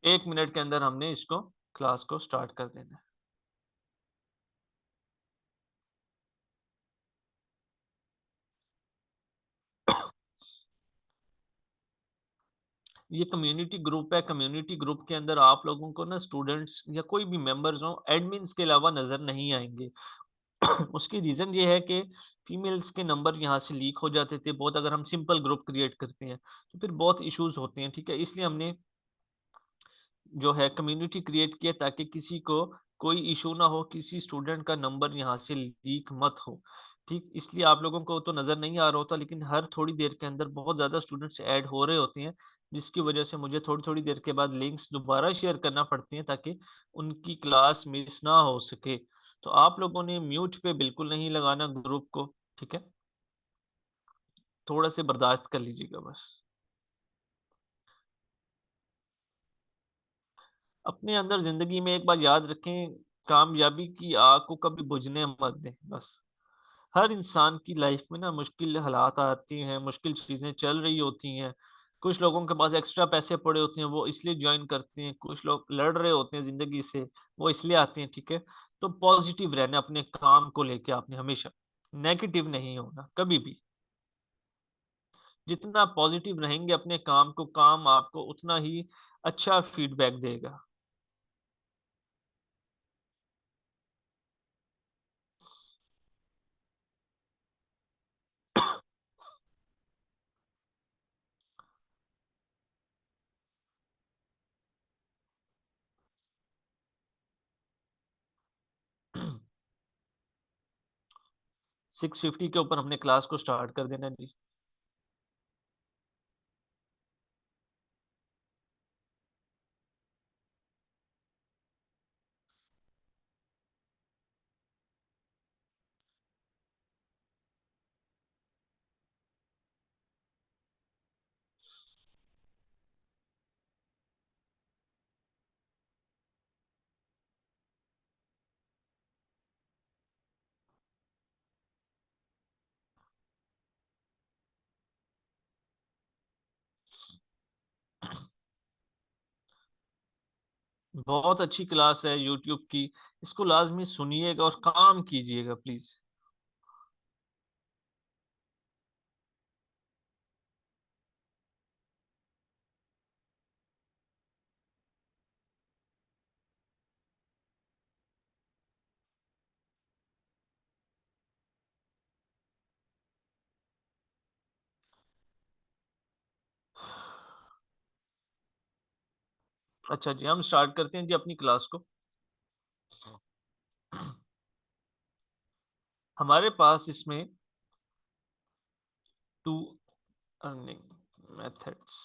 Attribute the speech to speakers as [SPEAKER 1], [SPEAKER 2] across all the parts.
[SPEAKER 1] 1 minute के अंदर हमने इसको क्लास को स्टार्ट कर देना है। ये कम्युनिटी ग्रुप है। कम्युनिटी ग्रुप के अंदर आप लोगों को ना स्टूडेंट्स या कोई भी मेंबर्स हो एडमिन्स के अलावा नजर नहीं आएंगे। उसकी रीजन ये है कि फीमेल्स के नंबर यहाँ से लीक हो जाते थे बहुत, अगर हम सिंपल ग्रुप क्रिएट करते हैं तो फिर बहुत इश्यूज होते हैं। ठीक है, इसलिए हमने जो है कम्युनिटी क्रिएट किया ताकि किसी को कोई इशू ना हो, किसी स्टूडेंट का नंबर यहाँ से लीक मत हो। ठीक, इसलिए आप लोगों को तो नज़र नहीं आ रहा होता, लेकिन हर थोड़ी देर के अंदर बहुत ज़्यादा स्टूडेंट्स ऐड हो रहे होते हैं, जिसकी वजह से मुझे थोड़ी थोड़ी देर के बाद लिंक्स दोबारा शेयर करना पड़ती हैं ताकि उनकी क्लास मिस ना हो सके। तो आप लोगों ने म्यूट पे बिल्कुल नहीं लगाना ग्रुप को। ठीक है, थोड़ा से बर्दाश्त कर लीजिएगा बस। अपने अंदर जिंदगी में एक बार याद रखें, कामयाबी की आग को कभी बुझने मत दें बस। हर इंसान की लाइफ में ना मुश्किल हालात आती हैं, मुश्किल चीज़ें चल रही होती हैं। कुछ लोगों के पास एक्स्ट्रा पैसे पड़े होते हैं, वो इसलिए जॉइन करते हैं। कुछ लोग लड़ रहे होते हैं ज़िंदगी से, वो इसलिए आते हैं। ठीक है, तो पॉजिटिव रहना अपने काम को लेके, आपने हमेशा नेगेटिव नहीं होना कभी भी। जितना पॉजिटिव रहेंगे अपने काम को, काम आपको उतना ही अच्छा फीडबैक देगा। 6:50 के ऊपर हमने क्लास को स्टार्ट कर देना जी। बहुत अच्छी क्लास है यूट्यूब की, इसको लाजमी सुनिएगा और काम कीजिएगा प्लीज। अच्छा जी, हम स्टार्ट करते हैं जी अपनी क्लास को। हमारे पास इसमें two earning methods.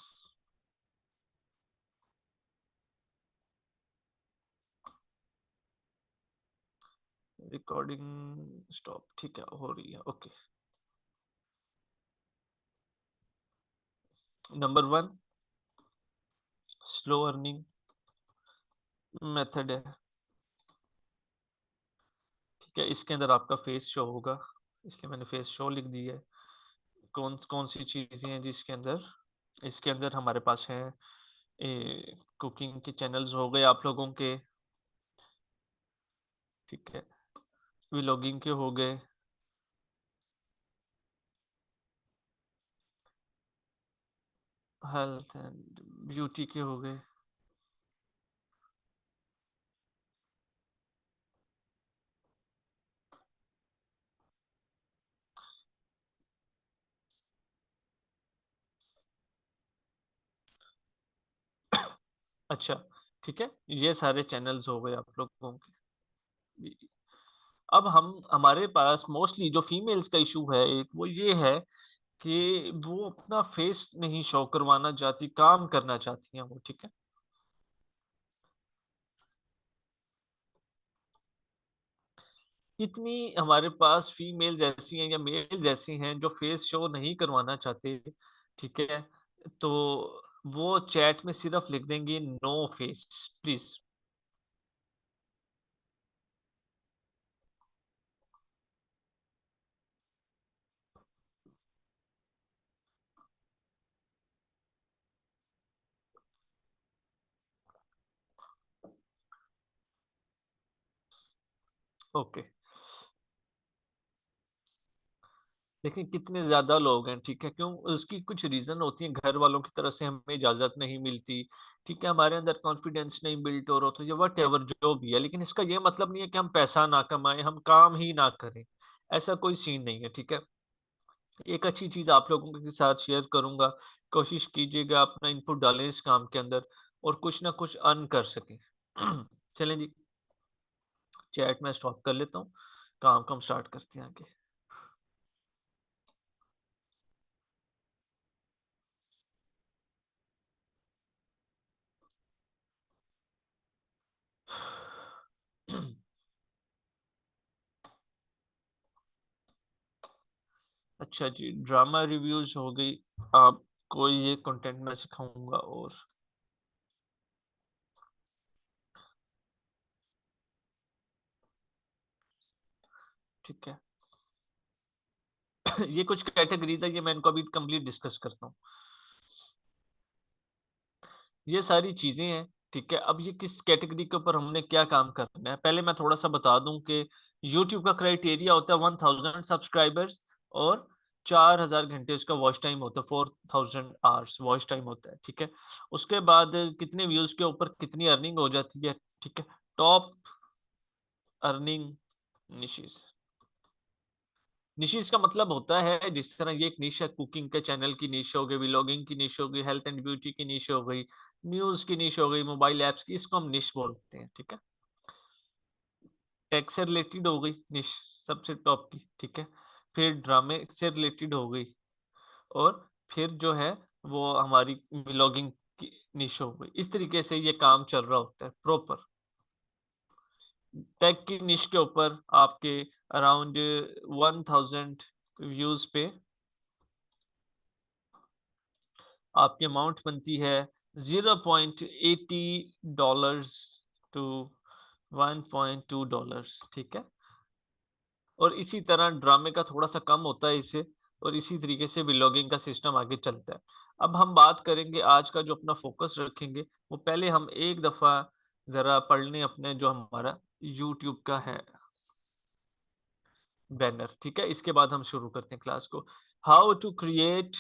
[SPEAKER 1] Recording stop, ठीक है, हो रही है, okay. Number 1 slow earning method है। ठीक है, इसके अंदर आपका फेस शो होगा, इसलिए मैंने फेस शो लिख दिया है। कौन कौन सी चीज़ें हैं जिसके अंदर, इसके अंदर हमारे पास है कुकिंग के चैनल्स हो गए आप लोगों के। ठीक है, व्लॉगिंग के हो गए, हेल्थ एंड ब्यूटी के हो गए। अच्छा, ठीक है, ये सारे चैनल्स हो गए आप लोगों के। अब हम हमारे पास मोस्टली जो फीमेल्स का इशू है एक, वो ये है कि वो अपना फेस नहीं शो करवाना चाहती, काम करना चाहती हैं वो। ठीक है, इतनी हमारे पास फीमेल्स ऐसी हैं या मेल्स ऐसी हैं जो फेस शो नहीं करवाना चाहते। ठीक है, तो वो चैट में सिर्फ लिख देंगे नो फेस प्लीज। ओके, देखिए कितने ज्यादा लोग हैं, ठीक है, क्यों? उसकी कुछ रीजन होती है, घर वालों की तरफ से हमें इजाजत नहीं मिलती, ठीक है, हमारे अंदर कॉन्फिडेंस नहीं बिल्ट हो रहा, तो ये वट एवर जो भी है, लेकिन इसका ये मतलब नहीं है कि हम पैसा ना कमाएं, हम काम ही ना करें, ऐसा कोई सीन नहीं है, ठीक है। एक अच्छी चीज आप लोगों के साथ शेयर करूंगा, कोशिश कीजिएगा अपना इनपुट डालें इस काम के अंदर और कुछ ना कुछ अर्न कर सकें। चलें जी, चैट में स्टॉप कर लेता हूँ, काम काम स्टार्ट करते हैं आगे। अच्छा जी, ड्रामा रिव्यूज हो गई, आपको ये कंटेंट मैं सिखाऊंगा, और ठीक है। ये कुछ कैटेगरीज है, ये मैं इनको अभी कंप्लीट डिस्कस करता हूँ। ये सारी चीजें हैं, ठीक है। अब ये किस कैटेगरी के ऊपर हमने क्या काम करना है, पहले मैं थोड़ा सा बता दूं कि YouTube का क्राइटेरिया होता है 1000 सब्सक्राइबर्स और 4000 घंटे उसका वॉच टाइम होता है, 4000 आवर्स वॉच टाइम होता है, ठीक है। उसके बाद कितने व्यूज के ऊपर कितनी अर्निंग हो जाती है, ठीक है। टॉप अर्निंग निशेस, निशेस का मतलब होता है, जिस तरह ये एक निश है, कुकिंग के चैनल की निश हो गई, व्लॉगिंग की निश हो गई, हेल्थ एंड ब्यूटी की निश हो गई, न्यूज की निश हो गई, मोबाइल एप्स की, इसको हम निश बोलते हैं, ठीक है। टेक से रिलेटेड हो गई निश, सबसे टॉप की, ठीक है। फिर ड्रामे से रिलेटेड हो गई, और फिर जो है वो हमारी व्लॉगिंग की निश हो गई। इस तरीके से ये काम चल रहा होता है प्रॉपर। टेक की निश के ऊपर आपके अराउंड 1000 व्यूज पे आपकी अमाउंट बनती है $0.80 टू $1.2, ठीक है। और इसी तरह ड्रामे का थोड़ा सा कम होता है इसे, और इसी तरीके से व्लॉगिंग का सिस्टम आगे चलता है। अब हम बात करेंगे, आज का जो अपना फोकस रखेंगे, वो पहले हम एक दफा जरा पढ़ लें अपने जो हमारा यूट्यूब का है बैनर, ठीक है। इसके बाद हम शुरू करते हैं क्लास को। How to create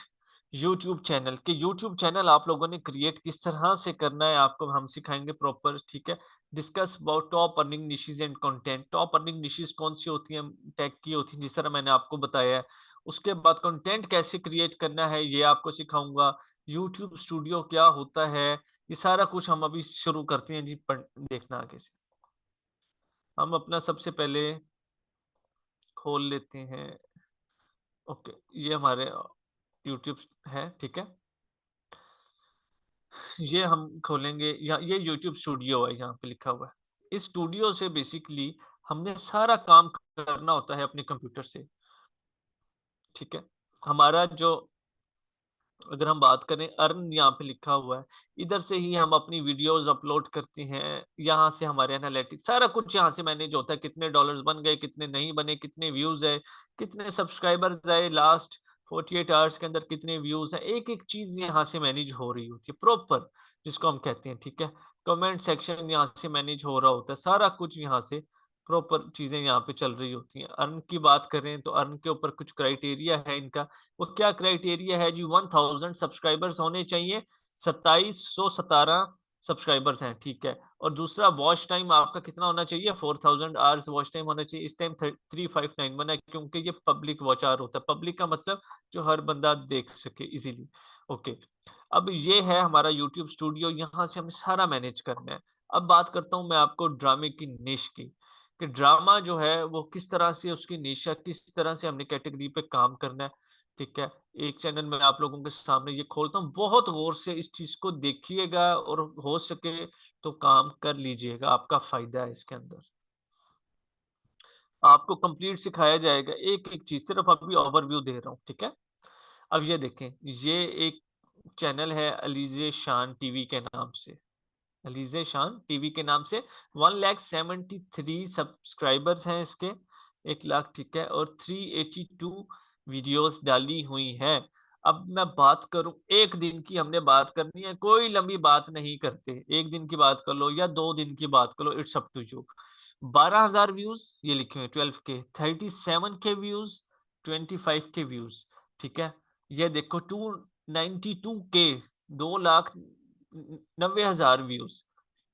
[SPEAKER 1] YouTube channel, कि यूट्यूब चैनल आप लोगों ने क्रिएट किस तरह से करना है, आपको हम सिखाएंगे प्रॉपर, ठीक है। Discuss about top earning niches and content, top earning niches कौन सी होती हैं, टैग की होती है, जिस तरह मैंने आपको बताया है। उसके बाद कंटेंट कैसे क्रिएट करना है ये आपको सिखाऊंगा। यूट्यूब स्टूडियो क्या होता है, ये सारा कुछ हम अभी शुरू करते हैं जी, देखना आगे से। हम अपना सबसे पहले खोल लेते हैं, ओके, ये हमारे यूट्यूब है, ठीक है। ये हम खोलेंगे, या ये यूट्यूब स्टूडियो है, यहाँ पे लिखा हुआ है। इस स्टूडियो से बेसिकली हमने सारा काम करना होता है अपने कंप्यूटर से, ठीक है। हमारा जो, अगर हम बात करें अर्न, यहाँ पे लिखा हुआ है, इधर से ही हम अपनी वीडियोस अपलोड करते हैं। यहाँ से हमारे एनालिटिक्स सारा कुछ यहाँ से मैनेज होता है, कितने डॉलर्स बन गए, कितने नहीं बने, कितने व्यूज है, कितने सब्सक्राइबर्स आए लास्ट 48 आवर्स के अंदर, कितने व्यूज है, एक एक चीज यहाँ से मैनेज हो रही होती है प्रॉपर, जिसको हम कहते हैं, ठीक है। कमेंट सेक्शन यहाँ से मैनेज हो रहा होता है, सारा कुछ यहाँ से प्रॉपर चीजें यहाँ पे चल रही होती हैं। अर्न की बात करें तो अर्न के ऊपर कुछ क्राइटेरिया है इनका। वो क्या क्राइटेरिया है जी, 1000 सब्सक्राइबर्स होने चाहिए, 2717 सब्सक्राइबर्स हैं, ठीक है। और दूसरा, वॉच टाइम आपका कितना होना चाहिए, 4000 आवर्स वॉच टाइम होना चाहिए। इस टाइम 3591 है, क्योंकि ये पब्लिक वॉच आवर होता है, पब्लिक का मतलब जो हर बंदा देख सके इजीली, ओके। अब ये है हमारा यूट्यूब स्टूडियो, यहाँ से हमें सारा मैनेज करना है। अब बात करता हूँ मैं आपको ड्रामे की निश की, कि ड्रामा जो है वो किस तरह से उसकी निशा, किस तरह से हमने कैटेगरी पे काम करना है, ठीक है। एक चैनल में आप लोगों के सामने ये खोलता हूँ, बहुत गौर से इस चीज को देखिएगा, और हो सके तो काम कर लीजिएगा, आपका फायदा है इसके अंदर। आपको कंप्लीट सिखाया जाएगा, एक एक चीज, सिर्फ अभी ओवरव्यू दे रहा हूँ, ठीक है। अब ये देखें, ये एक चैनल है अलीजे शान टीवी के नाम से, अलीजे शान टीवी के नाम से, 1,73,000 सब्सक्राइबर्स हैं इसके, 1 लाख, ठीक है। और 382 वीडियोस डाली हुई हैं। अब मैं बात करूं, एक दिन की हमने बात करनी है, कोई लंबी बात नहीं करते, एक दिन की बात कर लो या 2 दिन की बात कर लो, it's up to you. 12,000 views ये लिखे हुए, 12K, 37K views, 25K views, ठीक है। ये देखो 292K, 2,90,000 व्यूज।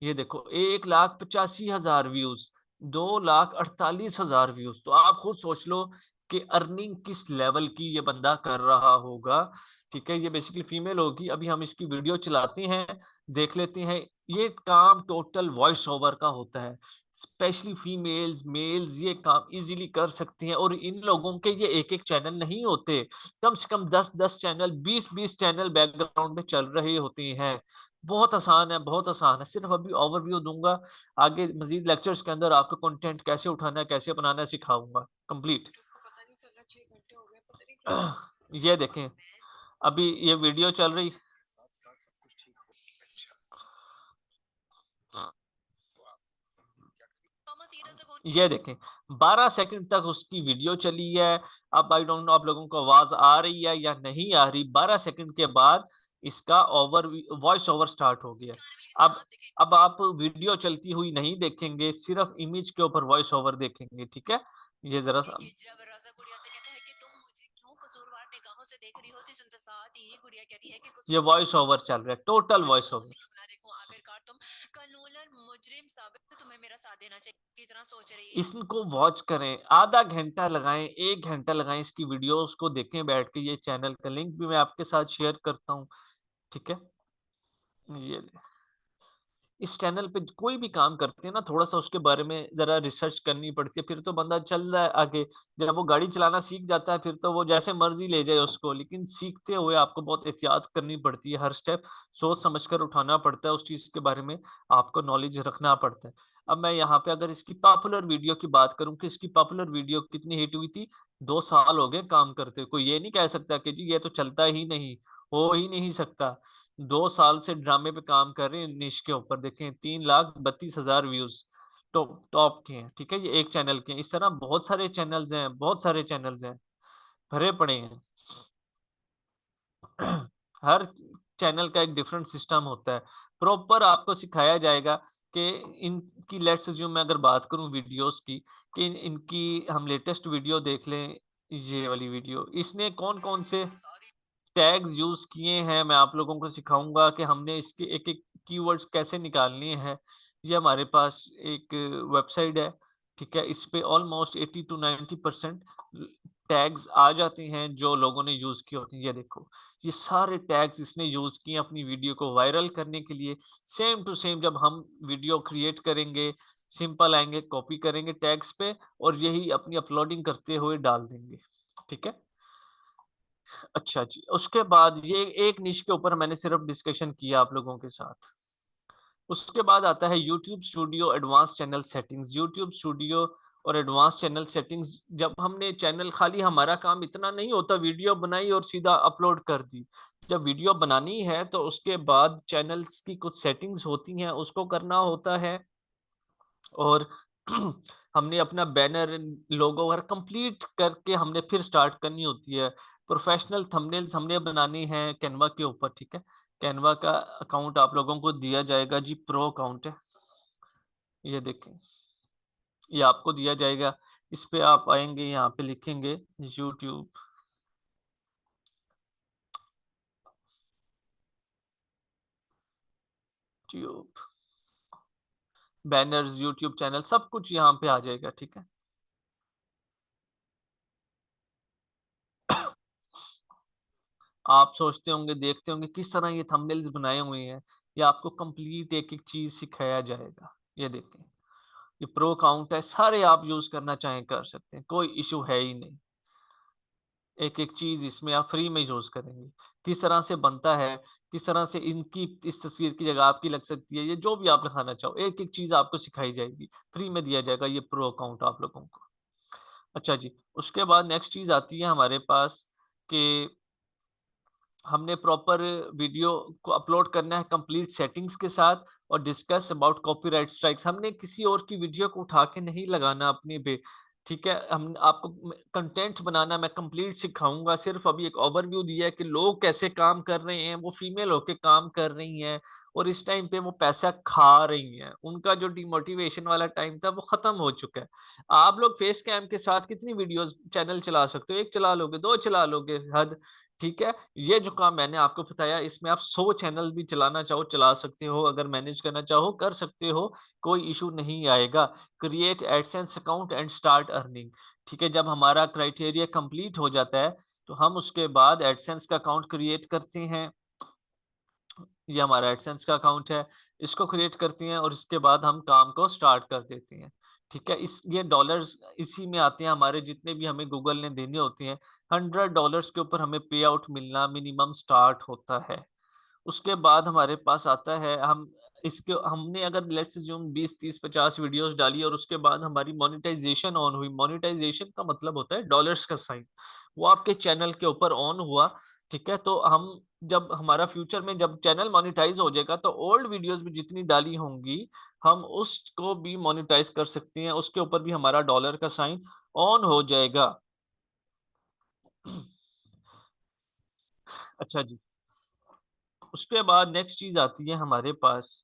[SPEAKER 1] ये देखो 1,85,000 व्यूज, 2,48,000 व्यूज। तो आप खुद सोच लो कि अर्निंग किस लेवल की ये बंदा कर रहा होगा, ठीक है। ये बेसिकली फीमेल होगी। अभी हम इसकी वीडियो चलाते हैं, देख लेते हैं। ये काम टोटल वॉइस ओवर का होता है, स्पेशली फीमेल्स मेल्स ये काम इजीली कर सकते हैं। और इन लोगों के ये एक एक चैनल नहीं होते, कम से कम 10-10 चैनल, 20-20 चैनल बैकग्राउंड में चल रहे होते हैं। बहुत आसान है, बहुत आसान है। सिर्फ अभी ओवरव्यू दूंगा, आगे मजीद लेक्चर्स के अंदर आपको कंटेंट कैसे उठाना है, कैसे बनाना है सिखाऊंगा कंप्लीट। ये देखें, अभी ये वीडियो चल रही, ये देखें 12 सेकंड तक उसकी वीडियो चली है। अब आई डोंट नो आप लोगों को आवाज आ रही है या नहीं आ रही। 12 सेकंड के बाद इसका वॉइस ओवर स्टार्ट हो गया। अब आप वीडियो चलती हुई नहीं देखेंगे, सिर्फ इमेज के ऊपर वॉइस ओवर देखेंगे, ठीक है। ये जरा सा, ये वॉइस ओवर चल रहा है, टोटल वॉइस ओवर। इसको वॉच करें, आधा घंटा लगाएं, 1 घंटा लगाएं, इसकी वीडियोस को देखें बैठ के। ये चैनल का लिंक भी मैं आपके साथ शेयर करता हूँ, ठीक है। ये इस चैनल पे कोई भी काम करते हैं ना, थोड़ा सा उसके बारे में जरा रिसर्च करनी पड़ती है, फिर तो बंदा चल रहा है आगे। जब वो गाड़ी चलाना सीख जाता है फिर तो वो जैसे मर्जी ले जाए उसको, लेकिन सीखते हुए आपको बहुत एहतियात करनी पड़ती है, हर स्टेप सोच समझ कर उठाना पड़ता है, उस चीज के बारे में आपको नॉलेज रखना पड़ता है। अब मैं यहाँ पे अगर इसकी पॉपुलर वीडियो की बात करूं कि इसकी पॉपुलर वीडियो कितनी हिट हुई थी, 2 साल हो गए काम करते। कोई ये नहीं कह सकता कि जी ये तो चलता ही नहीं, हो ही नहीं सकता। 2 साल से ड्रामे पे काम कर रहे हैं निश के ऊपर। देखें 3,32,000 व्यूज टॉप टॉप के हैं, ठीक है। ये एक चैनल के हैं, इस तरह बहुत सारे चैनल्स हैं, बहुत सारे चैनल्स हैं, भरे पड़े हैं। हर चैनल का एक डिफरेंट सिस्टम होता है, प्रॉपर आपको सिखाया जाएगा कि इनकी लेट्स जो मैं अगर बात करूं वीडियोस की, कि इनकी हम लेटेस्ट वीडियो देख लें। ये वाली वीडियो, इसने कौन कौन से टैग्स यूज किए हैं, मैं आप लोगों को सिखाऊंगा कि हमने इसके एक एक कीवर्ड्स कैसे निकालने हैं। ये हमारे पास एक वेबसाइट है, ठीक है। इस पे ऑलमोस्ट 80 to 90% टैग्स आ जाते हैं जो लोगों ने यूज किए होते हैं। ये देखो, ये सारे टैग्स इसने यूज किए अपनी वीडियो को वायरल करने के लिए। सेम टू सेम जब हम वीडियो क्रिएट करेंगे, सिंपल आएंगे, कॉपी करेंगे टैग्स पे और यही अपनी अपलोडिंग करते हुए डाल देंगे, ठीक है। अच्छा जी, उसके बाद ये एक निश के ऊपर मैंने सिर्फ डिस्कशन किया आप लोगों के साथ। उसके बाद आता है YouTube studio advance channel settings. YouTube studio और एडवांस चैनल सेटिंग्स, जब हमने चैनल, खाली हमारा काम इतना नहीं होता वीडियो बनाई और सीधा अपलोड कर दी। जब वीडियो बनानी है तो उसके बाद चैनल्स की कुछ सेटिंग्स होती हैं, उसको करना होता है। और हमने अपना बैनर, लोगो वगैरह कंप्लीट करके हमने फिर स्टार्ट करनी होती है। प्रोफेशनल थंबनेल्स हमने बनानी है कैनवा के ऊपर, ठीक है। कैनवा का अकाउंट आप लोगों को दिया जाएगा जी, प्रो अकाउंट है। ये देखें, ये आपको दिया जाएगा। इस पे आप आएंगे, यहाँ पे लिखेंगे YouTube, tube, banners, YouTube channel, सब कुछ यहाँ पे आ जाएगा, ठीक है। आप सोचते होंगे, देखते होंगे किस तरह ये थंबनेल्स बनाए हुए हैं। ये आपको कंप्लीट एक एक चीज सिखाया जाएगा। ये देखें, ये प्रो अकाउंट है, सारे आप यूज करना चाहें कर सकते हैं, कोई इशू है ही नहीं। एक एक चीज इसमें आप फ्री में यूज करेंगे, किस तरह से बनता है, किस तरह से इनकी इस तस्वीर की जगह आपकी लग सकती है, ये जो भी आप लिखाना चाहो एक एक चीज आपको सिखाई जाएगी, फ्री में दिया जाएगा ये प्रो अकाउंट आप लोगों को। अच्छा जी, उसके बाद नेक्स्ट चीज आती है हमारे पास कि हमने प्रॉपर वीडियो को अपलोड करना है कंप्लीट सेटिंग्स के साथ, और डिस्कस अबाउट कॉपीराइट स्ट्राइक्स। हमने किसी और की वीडियो को उठा के नहीं लगाना अपने पे, ठीक है, हम आपको कंटेंट बनाना मैं कंप्लीट सिखाऊंगा। सिर्फ अभी एक ओवरव्यू दिया है कि लोग कैसे काम कर रहे हैं, वो फीमेल होके काम कर रही हैं और इस टाइम पे वो पैसा खा रही हैं। उनका जो डिमोटिवेशन वाला टाइम था वो खत्म हो चुका है। आप लोग फेस कैम के साथ कितनी वीडियोस चैनल चला सकते हो? एक चला लोगे, दो चला लोगे, हद। ठीक है, ये जो काम मैंने आपको बताया इसमें आप 100 चैनल भी चलाना चाहो चला सकते हो, अगर मैनेज करना चाहो कर सकते हो, कोई इशू नहीं आएगा। Create AdSense account and start earning. ठीक है, जब हमारा क्राइटेरिया कंप्लीट हो जाता है तो हम उसके बाद एडसेंस का अकाउंट क्रिएट करते हैं। ये हमारा एडसेंस का अकाउंट है, इसको क्रिएट करते हैं और इसके बाद हम काम को स्टार्ट कर देते हैं। ठीक है, इस ये डॉलर्स इसी में आते हैं हमारे, जितने भी हमें गूगल ने देने होते हैं। $100 के ऊपर हमें पे आउट मिलना मिनिमम स्टार्ट होता है। उसके बाद हमारे पास आता है, हम इसके हमने अगर लेट्स अज्यूम 20 30 50 वीडियोस डाली और उसके बाद हमारी मोनेटाइजेशन ऑन हुई। मोनेटाइजेशन का मतलब होता है डॉलर्स का साइन, वो आपके चैनल के ऊपर ऑन हुआ। ठीक है, तो हम जब हमारा फ्यूचर में जब चैनल मोनेटाइज हो जाएगा तो ओल्ड वीडियोस भी जितनी डाली होंगी हम उसको भी मोनेटाइज कर सकते हैं, उसके ऊपर भी हमारा डॉलर का साइन ऑन हो जाएगा। अच्छा जी, उसके बाद नेक्स्ट चीज आती है हमारे पास,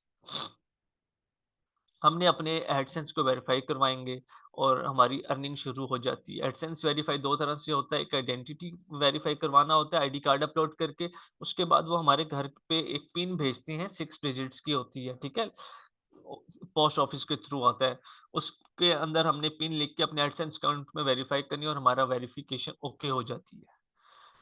[SPEAKER 1] हमने अपने एडसेंस को वेरीफाई करवाएंगे और हमारी अर्निंग शुरू हो जाती है। एडसेंस वेरीफाई दो तरह से होता है, एक आइडेंटिटी वेरीफाई करवाना होता है आईडी कार्ड अपलोड करके, उसके बाद वो हमारे घर पे एक पिन भेजते हैं 6 डिजिट्स की होती है। ठीक है, पोस्ट ऑफिस के थ्रू आता है, उसके अंदर हमने पिन लिख के अपने एडसेंस अकाउंट में वेरीफाई करनी है और हमारा वेरिफिकेशन ओके हो जाती है।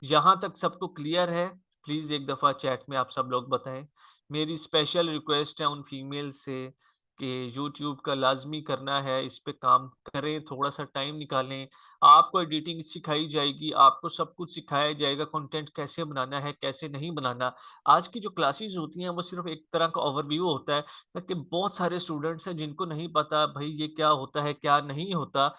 [SPEAKER 1] यहाँ तक सबको क्लियर है? प्लीज़ एक दफ़ा चैट में आप सब लोग बताएँ। मेरी स्पेशल रिक्वेस्ट है उन फीमेल से कि यूट्यूब का लाज़मी करना है, इस पे काम करें, थोड़ा-सा टाइम निकालें। आपको एडिटिंग सिखाई जाएगी, आपको सब कुछ सिखाया जाएगा, कंटेंट कैसे बनाना है, कैसे नहीं बनाना। आज की जो क्लासेस होती हैं, वो सिर्फ़ एक तरह का ओवरव्यू होता है, ताकि बहुत सारे स्टूडेंट्स हैं जिनको नहीं पता भई ये क्या होता है, क्या नहीं होता।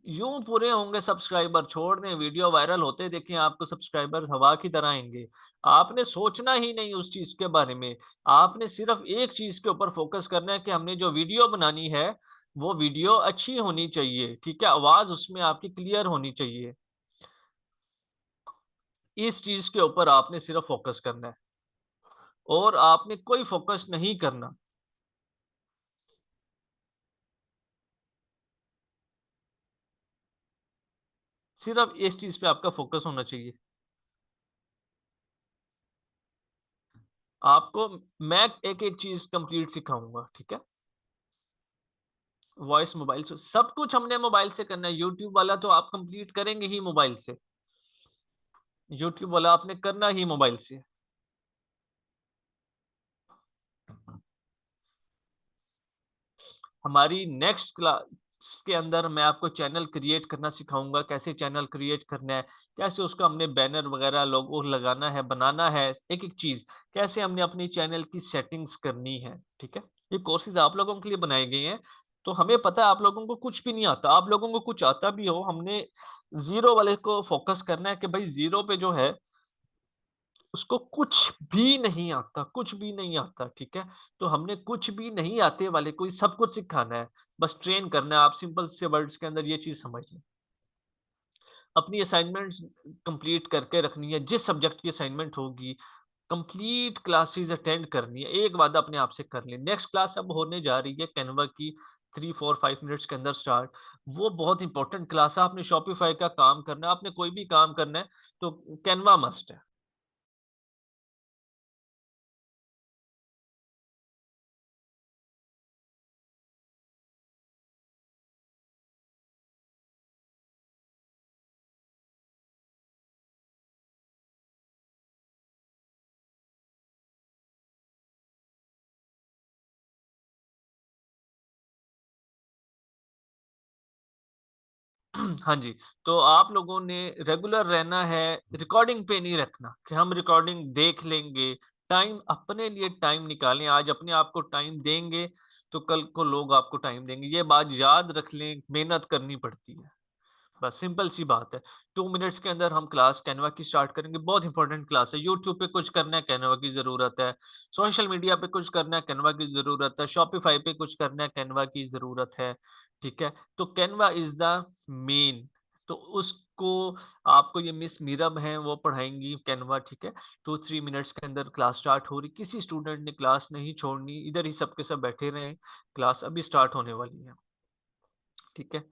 [SPEAKER 1] यूं पूरे होंगे सब्सक्राइबर, छोड़ दें वीडियो वायरल होते देखें आपको सब्सक्राइबर हवा की तरह आएंगे। आपने सोचना ही नहीं उस चीज के बारे में, आपने सिर्फ एक चीज के ऊपर फोकस करना है कि हमने जो वीडियो बनानी है वो वीडियो अच्छी होनी चाहिए। ठीक है, आवाज उसमें आपकी क्लियर होनी चाहिए। इस चीज के ऊपर आपने सिर्फ फोकस करना है और आपने कोई फोकस नहीं करना, सिर्फ इस चीज पे आपका फोकस होना चाहिए। आपको मैं एक एक चीज कंप्लीट सिखाऊंगा। ठीक है, वॉइस मोबाइल से सब कुछ हमने मोबाइल से करना है। यूट्यूब वाला तो आप कंप्लीट करेंगे ही मोबाइल से, यूट्यूब वाला आपने करना ही मोबाइल से। हमारी नेक्स्ट क्लास के अंदर मैं आपको चैनल क्रिएट करना सिखाऊंगा, कैसे चैनल क्रिएट करना है, कैसे उसका हमने बैनर वगैरह लोगो लगाना है, बनाना है, एक एक चीज कैसे हमने अपनी चैनल की सेटिंग्स करनी है। ठीक है, ये कोर्सेज आप लोगों के लिए बनाए गए हैं। तो हमें पता है आप लोगों को कुछ भी नहीं आता, आप लोगों को कुछ आता भी हो, हमने जीरो वाले को फोकस करना है कि भाई जीरो पे जो है उसको कुछ भी नहीं आता, कुछ भी नहीं आता। ठीक है, तो हमने कुछ भी नहीं आते वाले को ही सब कुछ सिखाना है, बस ट्रेन करना है। आप सिंपल से वर्ड्स के अंदर ये चीज समझ लें। अपनी असाइनमेंट्स कंप्लीट करके रखनी है, जिस सब्जेक्ट की असाइनमेंट होगी कंप्लीट क्लासेस अटेंड करनी है। एक वादा अपने आप से कर लें, नेक्स्ट क्लास अब होने जा रही है कैनवा की, 3 4 5 मिनट्स के अंदर स्टार्ट। वो बहुत इंपॉर्टेंट क्लास है, आपने शॉपिफाई का काम करना है, आपने कोई भी काम करना है तो कैनवा मस्ट है। हाँ जी, तो आप लोगों ने रेगुलर रहना है, रिकॉर्डिंग पे नहीं रखना कि हम रिकॉर्डिंग देख लेंगे। टाइम अपने लिए टाइम निकालें, आज अपने आप को टाइम देंगे तो कल को लोग आपको टाइम देंगे। ये बात याद रख लें, मेहनत करनी पड़ती है, बस सिंपल सी बात है। 2 मिनट्स के अंदर हम क्लास कैनवा की स्टार्ट करेंगे, बहुत इंपॉर्टेंट क्लास है। यूट्यूब पे कुछ करना है कैनवा की जरूरत है, सोशल मीडिया पे कुछ करना है कैनवा की जरूरत है, शॉपिफाई पे कुछ करना है कैनवा की जरूरत है। ठीक है, तो कैनवा इज द मेन, तो उसको आपको ये मिस मीरम है वो पढ़ाएंगी कैनवा। ठीक है, 2-3 मिनट्स के अंदर क्लास स्टार्ट हो रही, किसी स्टूडेंट ने क्लास नहीं छोड़नी, इधर ही सबके सब बैठे रहे, क्लास अभी स्टार्ट होने वाली है। ठीक है।